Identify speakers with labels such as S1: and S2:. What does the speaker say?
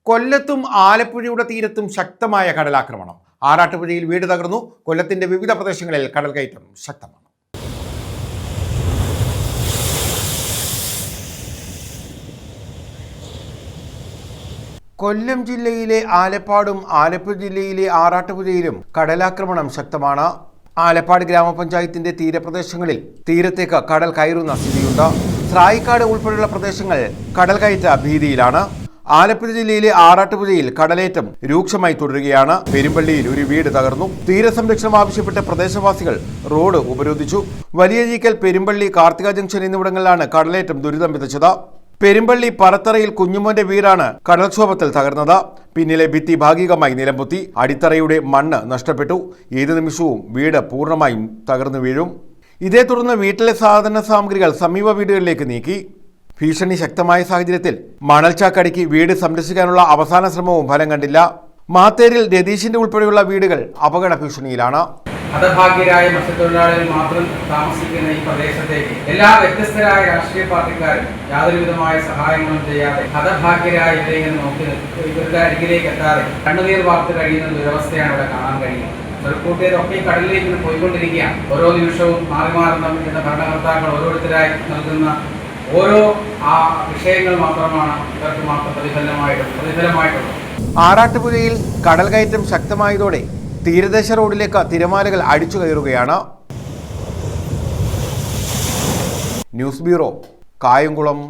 S1: കൊല്ലത്തും ആലപ്പുഴയുടെ തീരത്തും ശക്തമായ കടലാക്രമണം. ആറാട്ടുപുഴയിൽ വീട് തകർന്നു. കൊല്ലത്തിന്റെ വിവിധ പ്രദേശങ്ങളിൽ കടൽ കയറ്റം ശക്തമാണ്. കൊല്ലം ജില്ലയിലെ ആലപ്പാടും ആലപ്പുഴ ജില്ലയിലെ ആറാട്ടുപുഴയിലും കടലാക്രമണം ശക്തമാണ്. ആലപ്പാട് ഗ്രാമപഞ്ചായത്തിന്റെ തീരപ്രദേശങ്ങളിൽ തീരത്തേക്ക് കടൽ കയറുന്ന സ്ഥിതിയുണ്ട്. സ്രായിക്കാട് ഉൾപ്പെടെയുള്ള പ്രദേശങ്ങൾ കടൽ കയറ്റ ഭീതിയിലാണ്. ആലപ്പുഴ ജില്ലയിലെ ആറാട്ടുപുഴയിൽ കടലേറ്റം രൂക്ഷമായി തുടരുകയാണ്. പെരുമ്പള്ളിയിൽ ഒരു വീട് തകർന്നു. തീരസംരക്ഷണം ആവശ്യപ്പെട്ട് പ്രദേശവാസികൾ റോഡ് ഉപരോധിച്ചു. വലിയഴീക്കൽ, പെരുമ്പള്ളി, കാർത്തിക ജംഗ്ഷൻ എന്നിവിടങ്ങളിലാണ് കടലേറ്റം ദുരിതം വിതച്ചത്. പെരുമ്പള്ളി പറത്തറയിൽ കുഞ്ഞുമോന്റെ വീടാണ് കടൽക്ഷോഭത്തിൽ തകർന്നത്. പിന്നിലെ ഭിത്തി ഭാഗികമായി നിലംപൊത്തി. അടിത്തറയുടെ മണ്ണ് നഷ്ടപ്പെട്ടു. ഏത് നിമിഷവും വീട് പൂർണ്ണമായും തകർന്നു വീഴും. ഇതേ തുടർന്ന് വീട്ടിലെ സാധന സാമഗ്രികൾ സമീപ വീടുകളിലേക്ക് നീക്കി. ഭീഷണി ശക്തമായ സാഹചര്യത്തിൽ മണൽച്ചാക്കടിക്ക് വീട് സംരക്ഷിക്കാനുള്ള അവസാന ശ്രമവും ഫലം കണ്ടില്ല. മാത്തേരിൽ രതീഷിന്റെ ഉൾപ്പെടെയുള്ള വീടുകൾ അപകട ഭീഷണിയിലാണ്.
S2: ഹതഭാഗ്യരായ മത്സ്യത്തൊഴിലാളികൾ മാത്രം താമസിക്കുന്ന ഈ പ്രദേശത്തേക്ക് എല്ലാ വ്യത്യസ്തരായ രാഷ്ട്രീയ പാർട്ടിക്കാരും യാതൊരുവിധമായ സഹായങ്ങളും ചെയ്യാതെ ഹതഭാഗ്യരായ ഇവരെ നോക്കി ഇവരുടെ അരികിലേക്ക് എത്താതെ കണ്ണുനീർ വാർത്ത് കഴിയുന്ന ദുരവസ്ഥയാണ് ഇവിടെ കാണാൻ കഴിയുന്നത്. ചെറുക്കൂട്ടിയതൊക്കെ കടലിലേക്ക് പോയിക്കൊണ്ടിരിക്കുകയാണ്. ഓരോ നിമിഷവും മാറി മാറുന്ന ഭരണകർത്താക്കൾ ഓരോരുത്തരായി നൽകുന്ന ഓരോ വിഷയങ്ങൾ മാത്രമാണ് ഇവർക്ക് മാത്രം പ്രതിഫലമായിട്ടുള്ളത്.
S1: ആറാട്ടുപുഴയിൽ കടൽ കയറ്റം ശക്തമായതോടെ തീരദേശ റോഡിലേക്ക് തിരമാലകൾ അടിച്ചു കയറുകയാണ്. News bureau, Kayamkulam.